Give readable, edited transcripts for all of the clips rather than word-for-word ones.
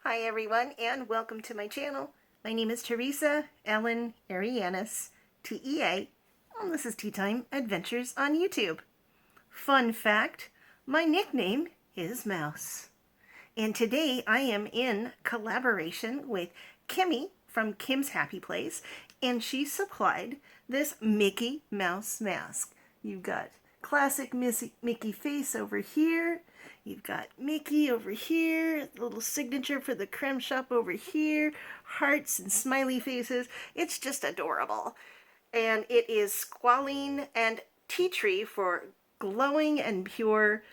Hi everyone, and welcome to my channel. My name is Teresa Ellen Arianis, T.E.A., and this is Tea Time Adventures on YouTube. Fun fact, my nickname is Mouse. And today I am in collaboration with Kimmy from Kim's Happy Place, and she supplied this Mickey Mouse mask. You've got classic Mickey face over here. You've got Mickey over here, a little signature for the Creme shop over here, hearts and smiley faces. It's just adorable. And it is squalene and tea tree for glowing and pure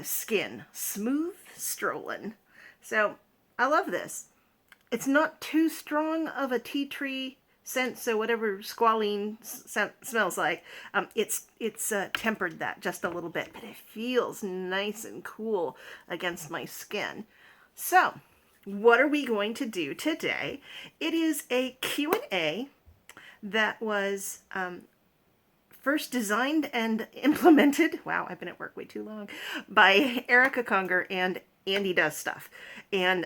skin. Smooth strolling. So I love this. It's not too strong of a tea tree scent, so whatever squalene smells like, it's tempered that just a little bit, but it feels nice and cool against my skin. So what are we going to do today? It is a Q&A that was first designed and implemented, wow, I've been at work way too long, by Erica Conger and Andi Does Stuff. And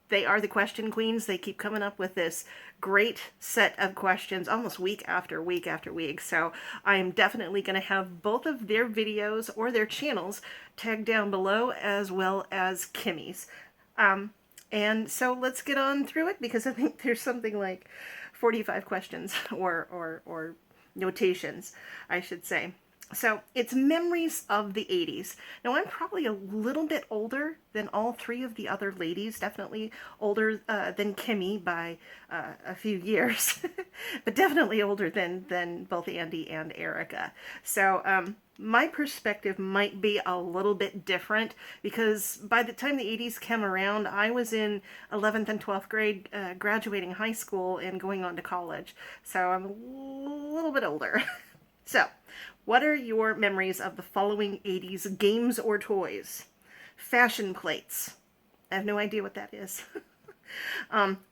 they are the question queens. They keep coming up with this great set of questions almost week after week after week. So I'm definitely going to have both of their videos or their channels tagged down below, as well as Kimmy's. And so let's get on through it, because I think there's something like 45 questions or notations, I should say. So it's memories of the 80s. Now I'm probably a little bit older than all three of the other ladies, definitely older than Kimmy by a few years, but definitely older than both Andi and Erica. So my perspective might be a little bit different, because by the time the 80s came around, I was in 11th and 12th grade, graduating high school and going on to college. So I'm a little bit older. So, what are your memories of the following 80s games or toys? Fashion plates. I have no idea what that is.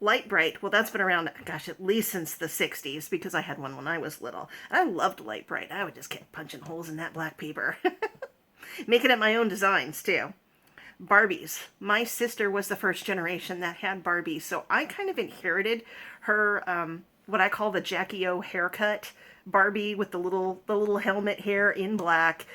Light Bright. Well, that's been around, gosh, at least since the 60s, because I had one when I was little. I loved Light Bright. I would just get punching holes in that black paper. Making up my own designs, too. Barbies. My sister was the first generation that had Barbies, so I kind of inherited her, what I call the Jackie O haircut. Barbie with the little helmet hair in black.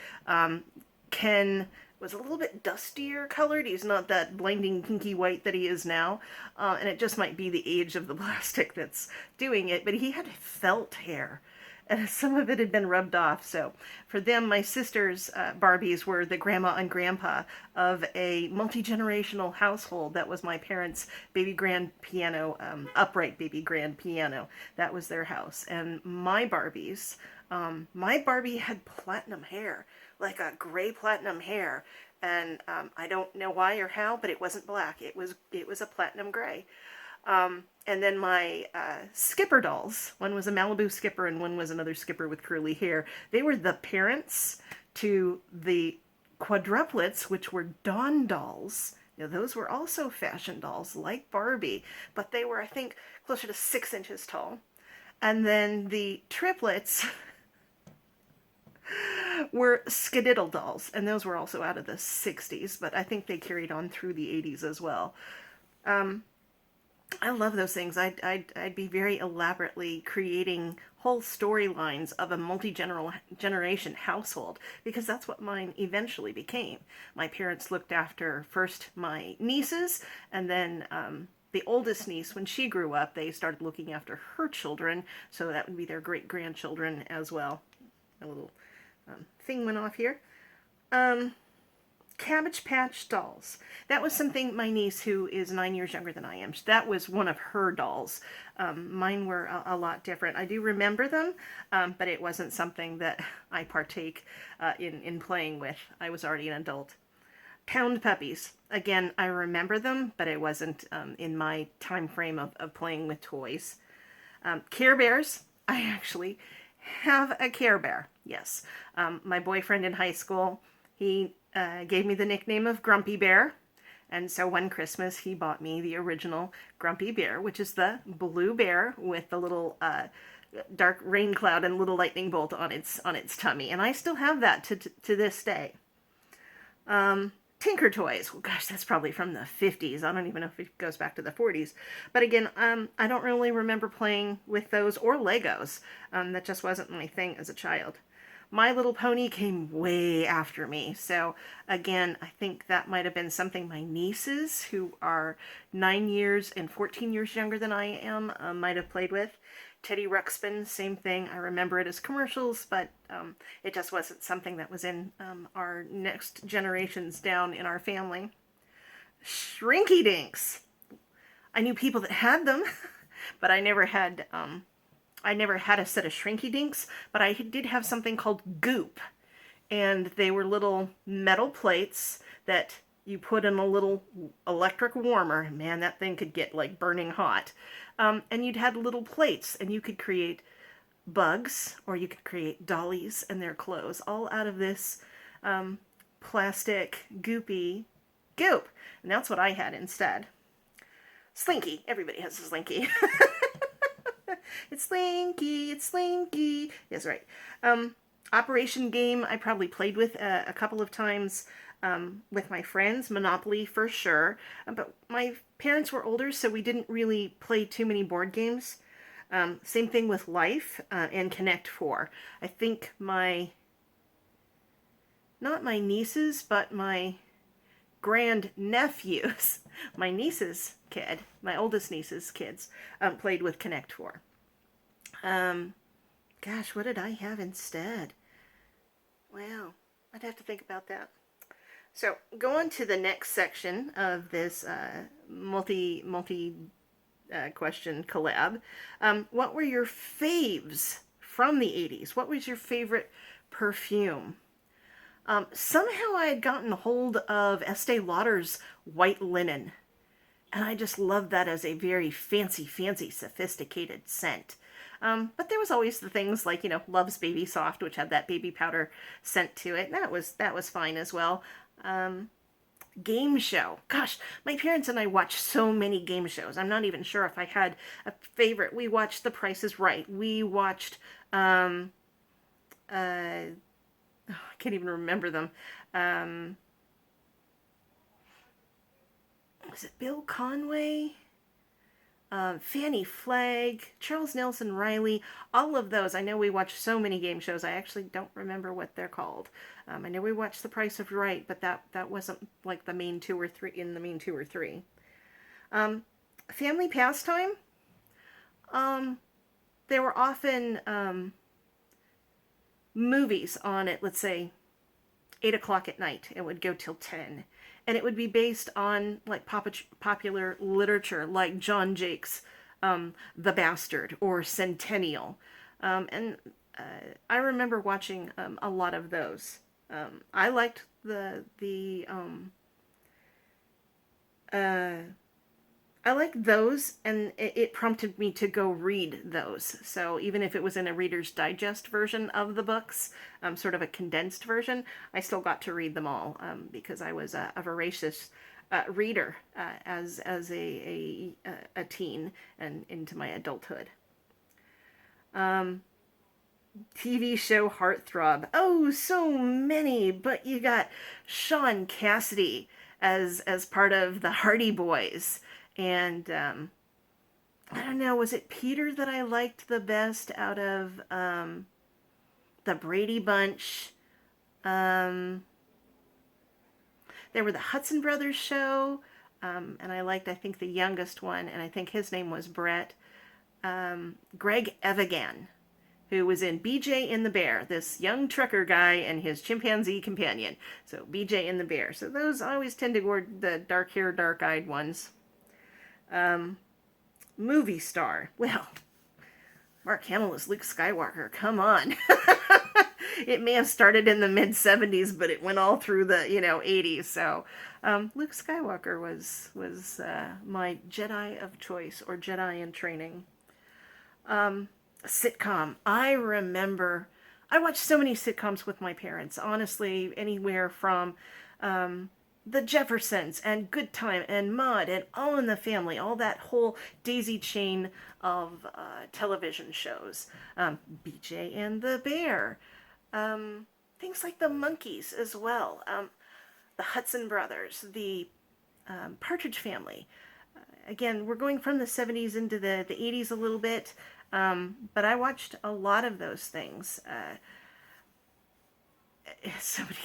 Ken was a little bit dustier colored. He's not that blinding pinky white that he is now. And it just might be the age of the plastic that's doing it. But he had felt hair, and some of it had been rubbed off. So for them, my sister's Barbies were the grandma and grandpa of a multi-generational household. That was my parents' baby grand piano, upright baby grand piano. That was their house. And my Barbies, my Barbie had platinum hair, like a gray platinum hair. And I don't know why or how, but it wasn't black. It was a platinum gray. And then my skipper dolls, one was a Malibu skipper and one was another skipper with curly hair. They were the parents to the quadruplets, which were Dawn dolls. Now, those were also fashion dolls like Barbie, but they were, I think, closer to 6 inches tall. And then the triplets were Skididdle dolls, and those were also out of the 60s, but I think they carried on through the 80s as well. I love those things. I'd be very elaborately creating whole storylines of a multi-generation household, because that's what mine eventually became. My parents looked after first my nieces, and then the oldest niece, when she grew up, they started looking after her children, so that would be their great-grandchildren as well. A little thing went off here. Cabbage Patch dolls. That was something my niece, who is 9 years younger than I am, that was one of her dolls. Mine were a lot different. I do remember them, but it wasn't something that I partake in playing with. I was already an adult. Pound puppies. Again, I remember them, but it wasn't in my time frame of playing with toys. Care Bears. I actually have a Care Bear. Yes. My boyfriend in high school, he gave me the nickname of Grumpy Bear, and so one Christmas he bought me the original Grumpy Bear, which is the blue bear with the little dark rain cloud and little lightning bolt on its tummy, and I still have that to this day. Tinker Toys. Well, gosh, that's probably from the 50s. I don't even know if it goes back to the 40s. But again, I don't really remember playing with those or Legos. That just wasn't my thing as a child. My Little Pony came way after me. So again, I think that might have been something my nieces, who are 9 years and 14 years younger than I am, might have played with. Teddy Ruxpin, same thing. I remember it as commercials, but it just wasn't something that was in our next generations down in our family. Shrinky Dinks. I knew people that had them, but I never had a set of Shrinky Dinks, but I did have something called Goop. And they were little metal plates that you put in a little electric warmer. Man, that thing could get like burning hot. And you'd had little plates, and you could create bugs, or you could create dollies and their clothes, all out of this plastic goopy goop. And that's what I had instead. Slinky. Everybody has a Slinky. It's Slinky, it's Slinky. Yes, right. Operation Game, I probably played with a couple of times with my friends. Monopoly for sure. But my parents were older, so we didn't really play too many board games. Same thing with Life and Connect 4. I think not my nieces, but my grand nephews, my niece's kid, my oldest niece's kids, played with Connect 4. Gosh, what did I have instead? Wow, I'd have to think about that. So, go on to the next section of this multi question collab. What were your faves from the 80s? What was your favorite perfume? Somehow I had gotten hold of Estee Lauder's White Linen, and I just loved that as a very fancy, sophisticated scent. But there was always the things like, Love's Baby Soft, which had that baby powder scent to it. That was fine as well. Game show. Gosh, my parents and I watched so many game shows. I'm not even sure if I had a favorite. We watched The Price is Right. We watched, I can't even remember them. Was it Bill Conway? Fannie Flagg, Charles Nelson Riley, all of those. I know we watched so many game shows. I actually don't remember what they're called. I know we watched The Price is Right, but that wasn't like the main two or three. Family pastime. There were often movies on at, let's say, 8 o'clock at night. It would go till 10. And it would be based on like popular literature, like John Jake's The Bastard or Centennial. And I remember watching a lot of those. I liked I liked those, and it prompted me to go read those. So even if it was in a Reader's Digest version of the books, sort of a condensed version, I still got to read them all because I was a voracious reader as a teen and into my adulthood. TV show heartthrob. Oh, so many, but you got Sean Cassidy as part of the Hardy Boys. And I don't know, was it Peter that I liked the best out of the Brady Bunch? There were the Hudson Brothers show, and I think, the youngest one, and I think his name was Brett. Greg Evigan, who was in BJ and the Bear, this young trucker guy and his chimpanzee companion. So BJ and the Bear. So those always tend to go the dark-haired, dark-eyed ones. Movie star. Well, Mark Hamill is Luke Skywalker. Come on. It may have started in the mid-70s, but it went all through the, 80s. So Luke Skywalker was my Jedi of choice, or Jedi in training. Sitcom. I remember, I watched so many sitcoms with my parents. Honestly, anywhere from The Jeffersons and Good Time and Maude and All in the Family, all that whole daisy chain of television shows. BJ and the Bear. Things like The Monkees as well. the Hudson Brothers, the Partridge Family. Again, we're going from the 70s into the 80s a little bit, but I watched a lot of those things. Somebody,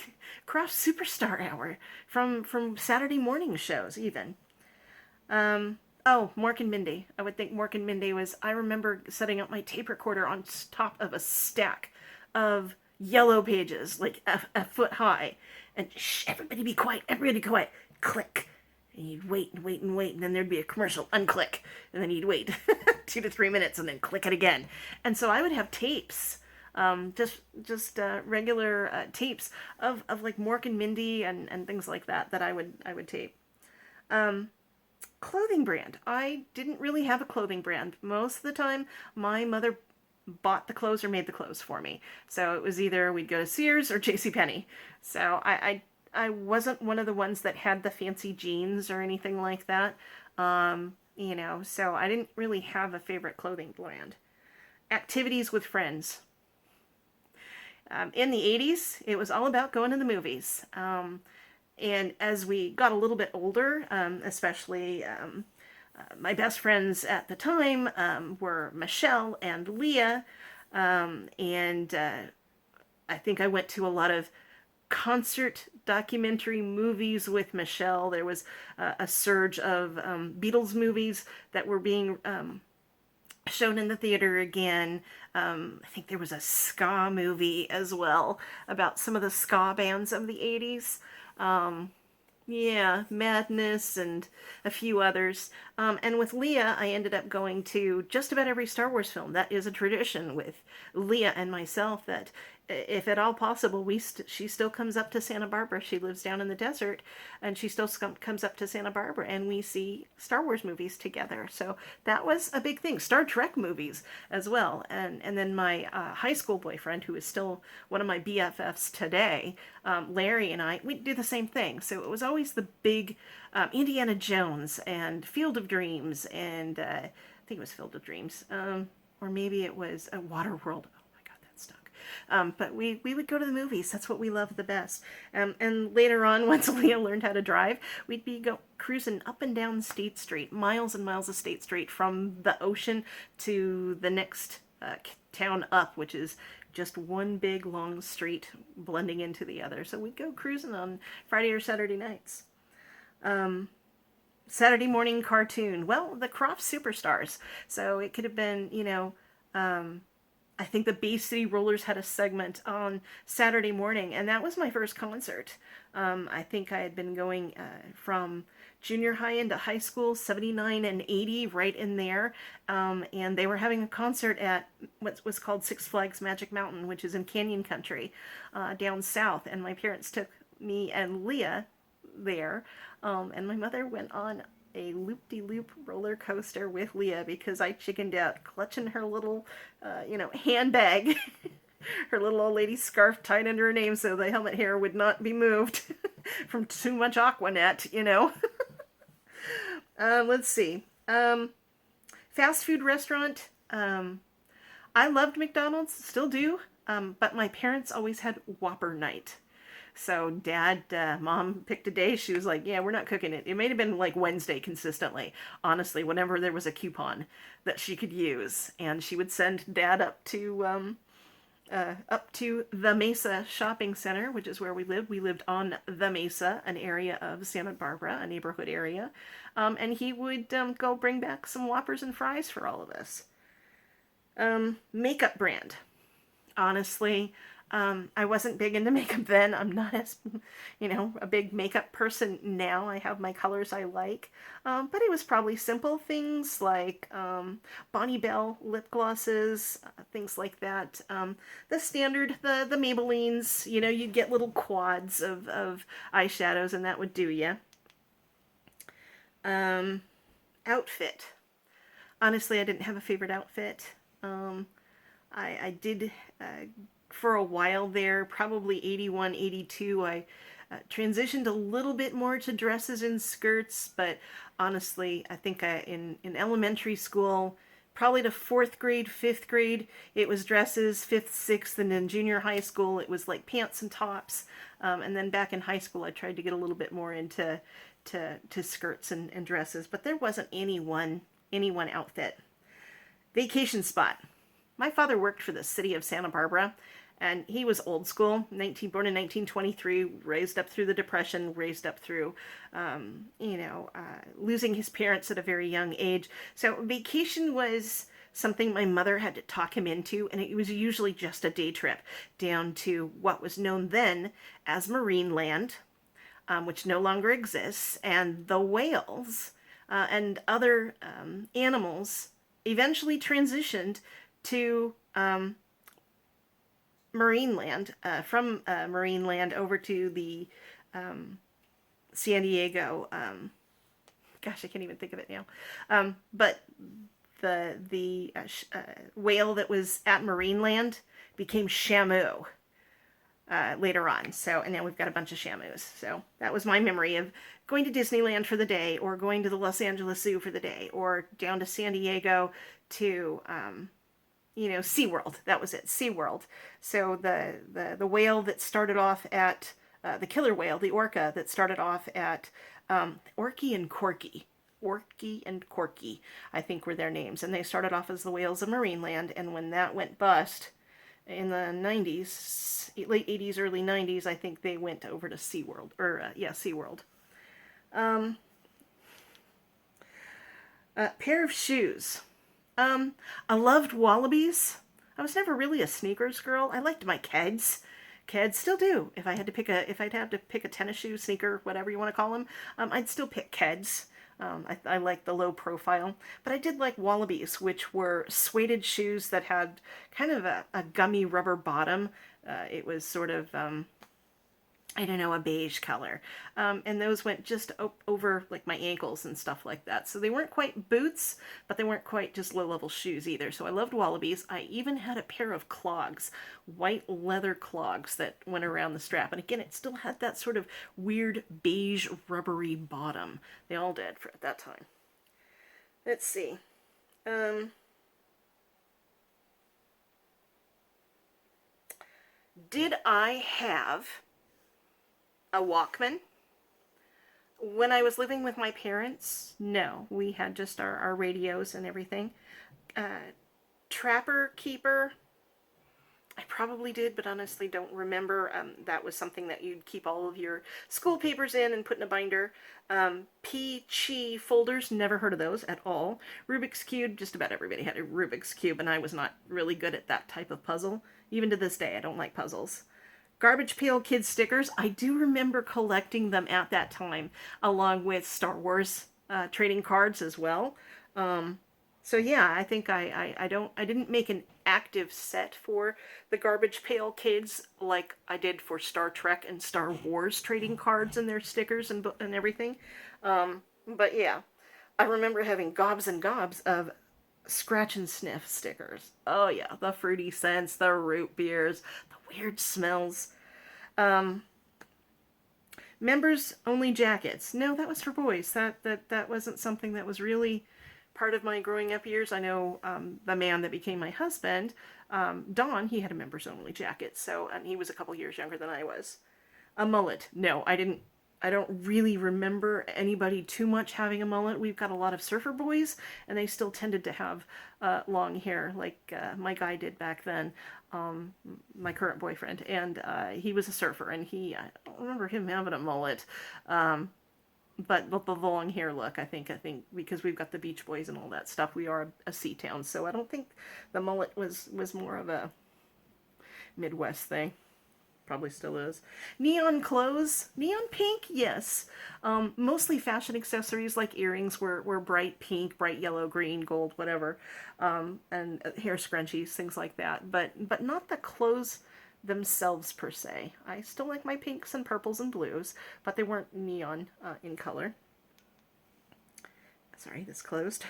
Cross Superstar Hour from Saturday morning shows even. Oh, Mork and Mindy. I would think Mork and Mindy was, I remember setting up my tape recorder on top of a stack of yellow pages, like a foot high. And shh, everybody be quiet, everybody be quiet. Click. And you'd wait and wait and wait, and then there'd be a commercial, unclick. And then you'd wait 2 to 3 minutes and then click it again. And so I would have tapes, just regular tapes of like Mork and Mindy and things like that I would tape. Clothing brand. I didn't really have a clothing brand. Most of the time, my mother bought the clothes or made the clothes for me. So it was either we'd go to Sears or JCPenney. So I wasn't one of the ones that had the fancy jeans or anything like that. You know, so I didn't really have a favorite clothing brand. Activities with friends. In the 80s, it was all about going to the movies. And as we got a little bit older, especially my best friends at the time were Michelle and Leah. And I think I went to a lot of concert documentary movies with Michelle. There was a surge of Beatles movies that were being shown in the theater again. I think there was a ska movie as well about some of the ska bands of the 80s. Yeah, Madness and a few others. And with Leah, I ended up going to just about every Star Wars film. That is a tradition with Leah and myself that if at all possible, she still comes up to Santa Barbara. She lives down in the desert, and she still comes up to Santa Barbara, and we see Star Wars movies together. So that was a big thing. Star Trek movies as well. And then my high school boyfriend, who is still one of my BFFs today, Larry and I, we do the same thing. So it was always the big Indiana Jones and Field of Dreams, and I think it was Field of Dreams, or maybe it was Waterworld. But we would go to the movies. That's what we loved the best. And later on, once Leah learned how to drive, we'd be cruising up and down State Street, miles and miles of State Street, from the ocean to the next town up, which is just one big long street blending into the other. So we'd go cruising on Friday or Saturday nights. Saturday morning cartoon. Well, the Crofts Superstars. So it could have been, you know, I think the Bay City Rollers had a segment on Saturday morning, and that was my first concert. I think I had been going from junior high into high school, 79 and 80, right in there, and they were having a concert at what was called Six Flags Magic Mountain, which is in Canyon Country, down south, and my parents took me and Leah there, and my mother went on a loop-de-loop roller coaster with Leah because I chickened out, clutching her little, handbag, her little old lady scarf tied under her name so the helmet hair would not be moved from too much Aquanet, you know. Let's see. Fast food restaurant. I loved McDonald's, still do, but my parents always had Whopper night. So Mom picked a day. She was like, yeah, we're not cooking it. It may have been like Wednesday consistently, honestly, whenever there was a coupon that she could use. And she would send Dad up to the Mesa Shopping Center, which is where we lived. We lived on the Mesa, an area of Santa Barbara, a neighborhood area. And he would go bring back some Whoppers and fries for all of us. Makeup brand. Honestly, I wasn't big into makeup then. I'm not as, a big makeup person now. I have my colors I like. But it was probably simple things like Bonnie Bell lip glosses, things like that. The standard, the Maybellines, you'd get little quads of eyeshadows and that would do ya. Outfit. Honestly, I didn't have a favorite outfit. I did... for a while there, probably 81, 82, I transitioned a little bit more to dresses and skirts, but honestly, I think in elementary school, probably to 4th grade, 5th grade, it was dresses, 5th, 6th, and in junior high school, it was like pants and tops. And then back in high school, I tried to get a little bit more into to skirts and dresses, but there wasn't any one outfit. Vacation spot. My father worked for the city of Santa Barbara, and he was old school, born in 1923, raised up through the Depression, raised up through, losing his parents at a very young age. So vacation was something my mother had to talk him into, and it was usually just a day trip down to what was known then as Marine Land, which no longer exists, and the whales and other animals eventually transitioned to Marine Land, from Marine Land over to the San Diego, gosh, I can't even think of it now, but the whale that was at Marine Land became Shamu later on. So, and now we've got a bunch of Shamus. So that was my memory of going to Disneyland for the day, or going to the Los Angeles Zoo for the day, or down to San Diego to SeaWorld. That was it, SeaWorld. So the whale that started off at, the killer whale, the orca, that started off at Orky and Corky. Orky and Corky, I think, were their names. And they started off as the whales of Marine Land. And when that went bust in the 90s, late 80s, early 90s, I think they went over to SeaWorld. SeaWorld. Pair of shoes. I loved Wallabies. I was never really a sneakers girl. I liked my Keds. Keds, still do. If I'd have to pick a tennis shoe, sneaker, whatever you want to call them, I'd still pick Keds. I like the low profile, but I did like Wallabies, which were suede shoes that had kind of a gummy rubber bottom. It was sort of, a beige color. And those went just over like my ankles and stuff like that. So they weren't quite boots, but they weren't quite just low-level shoes either. So I loved Wallabies. I even had a pair of clogs, white leather clogs that went around the strap. And again, it still had that sort of weird beige rubbery bottom. They all did at that time. Let's see. Did I have a Walkman? When I was living with my parents, no. We had just our radios and everything. Trapper Keeper, I probably did, but honestly don't remember. That was something that you'd keep all of your school papers in and put in a binder. P-Chi folders, never heard of those at all. Rubik's Cube, just about everybody had a Rubik's Cube, and I was not really good at that type of puzzle. Even to this day, I don't like puzzles. Garbage Pail Kids stickers, I do remember collecting them at that time, along with Star Wars trading cards as well. So yeah, I think I didn't make an active set for the Garbage Pail Kids like I did for Star Trek and Star Wars trading cards and their stickers and everything. But yeah, I remember having gobs and gobs of scratch and sniff stickers. Oh yeah, the fruity scents, the root beers, the weird smells. Members only jackets. No, that was for boys. That wasn't something that was really part of my growing up years. I know the man that became my husband, Don, he had a members only jacket. So, and he was a couple years younger than I was. A mullet. No, I didn't. I don't really remember anybody too much having a mullet. We've got a lot of surfer boys, and they still tended to have long hair, like my guy did back then, my current boyfriend. And he was a surfer, and I don't remember him having a mullet. But the long hair look, I think because we've got the Beach Boys and all that stuff, we are a sea town, so I don't think the mullet was more of a Midwest thing. Probably still is. Neon clothes, neon pink, yes. Mostly fashion accessories like earrings were bright pink, bright yellow, green, gold, whatever, and hair scrunchies, things like that. But not the clothes themselves per se. I still like my pinks and purples and blues, but they weren't neon in color. Sorry, this closed.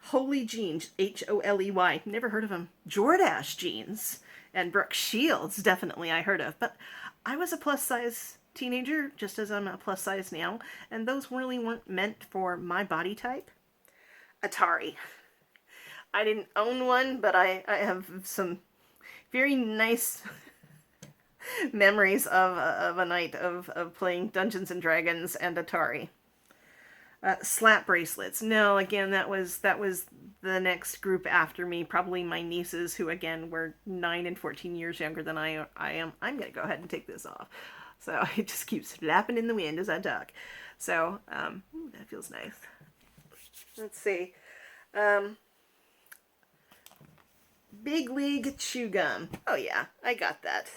Holy jeans, H-O-L-E-Y. Never heard of them. Jordache jeans. And Brooke Shields, definitely I heard of. But I was a plus-size teenager, just as I'm a plus-size now, and those really weren't meant for my body type. Atari. I didn't own one, but I have some very nice memories of a night of playing Dungeons and Dragons and Atari. Slap bracelets. No, again, that was the next group after me, probably my nieces, who again were 9 and 14 years younger than I am. I'm gonna go ahead and take this off. So I just keep slapping in the wind as I talk. So ooh, that feels nice. Let's see. Big League Chew Gum. Oh yeah, I got that.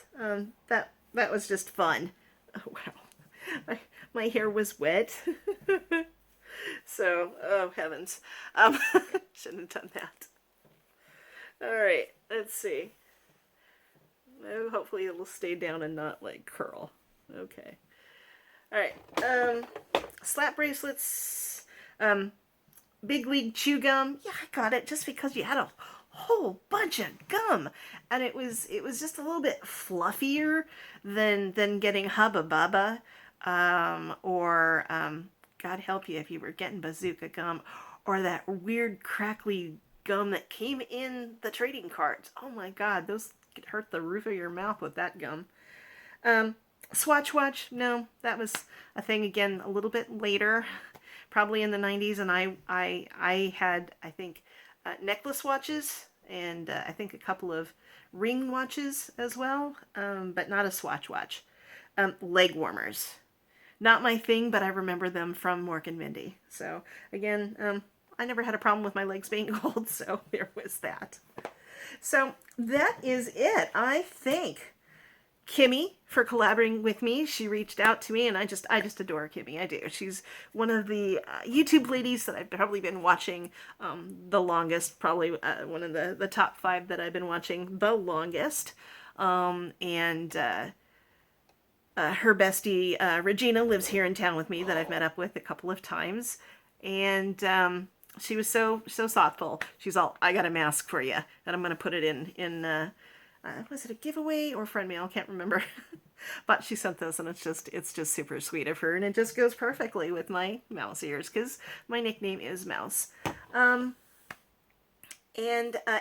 That was just fun. Oh wow, my hair was wet. So, oh heavens, shouldn't have done that. All right, let's see. Oh, hopefully it'll stay down and not like curl. Okay. All right. Slap bracelets. Big League Chew Gum. Yeah, I got it just because you had a whole bunch of gum, and it was just a little bit fluffier than getting Hubba Bubba, or God help you if you were getting bazooka gum, or that weird crackly gum that came in the trading cards. Oh my God, those could hurt the roof of your mouth with that gum. Swatch Watch, no, that was a thing again a little bit later, probably in the 90s, and I had, I think, necklace watches, and I think a couple of ring watches as well, but not a Swatch Watch. Leg warmers. Not my thing, but I remember them from Mork and Mindy. So, again, I never had a problem with my legs being cold, so there was that. So, that is it. I thank Kimmy for collaborating with me. She reached out to me, and I just adore Kimmy. I do. She's one of the YouTube ladies that I've probably been watching the longest, probably one of the top 5 that I've been watching the longest. Her bestie, Regina, lives here in town with me, that I've met up with a couple of times. And she was so thoughtful. She's all, I got a mask for you, and I'm going to put it in was it a giveaway or friend mail? I can't remember. But she sent this, and it's just super sweet of her, and it just goes perfectly with my mouse ears, because my nickname is Mouse. And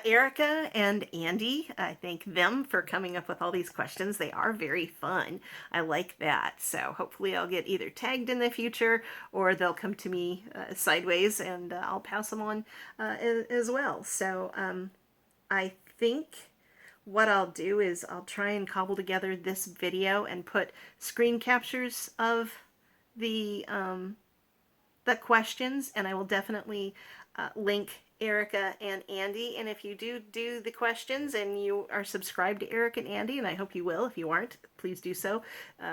Erica and Andi, I thank them for coming up with all these questions. They are very fun. I like that. So hopefully I'll get either tagged in the future, or they'll come to me sideways, and I'll pass them on as well. So I think what I'll do is I'll try and cobble together this video and put screen captures of the questions, and I will definitely link Erica and Andi. And if you do the questions and you are subscribed to Erica and Andi, and I hope you will, if you aren't, please do so.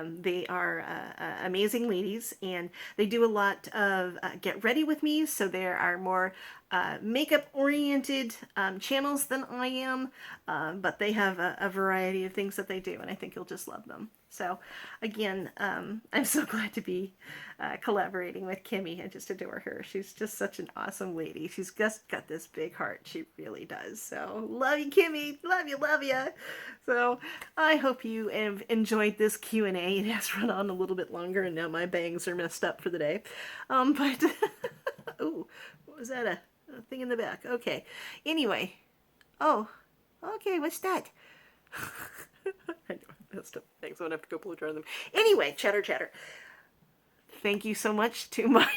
They are amazing ladies, and they do a lot of get ready with me, so there are more makeup oriented channels than I am, but they have a variety of things that they do, and I think you'll just love them. So again, I'm so glad to be collaborating with Kimmy. I just adore her. She's just such an awesome lady. She's just got this big heart. She really does. So love you, Kimmy. Love you, love you. So I hope you have enjoyed this Q&A. It has run on a little bit longer, and now my bangs are messed up for the day. But oh, what was that? A thing in the back. Okay. Anyway. Oh, okay. What's that? I know. Thanks. I'm gonna have to go blow dry them. Anyway, chatter. Thank you so much to my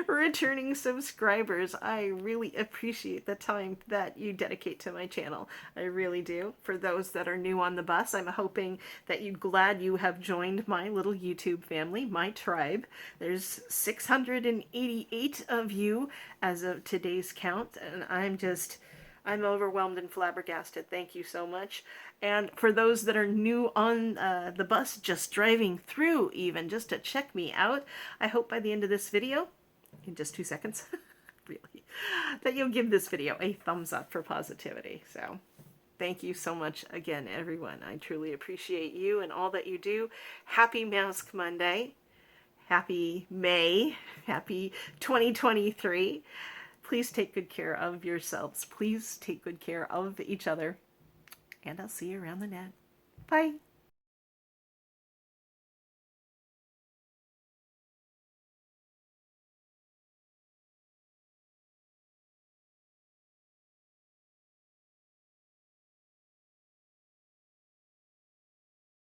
returning subscribers. I really appreciate the time that you dedicate to my channel. I really do. For those that are new on the bus, I'm hoping that you're glad you have joined my little YouTube family, my tribe. There's 688 of you as of today's count, and I'm overwhelmed and flabbergasted. Thank you so much. And for those that are new on the bus, just driving through even, just to check me out, I hope by the end of this video, in just 2 seconds, really, that you'll give this video a thumbs up for positivity. So thank you so much again, everyone. I truly appreciate you and all that you do. Happy Mask Monday. Happy May. Happy 2023. Please take good care of yourselves. Please take good care of each other. And I'll see you around the net. Bye.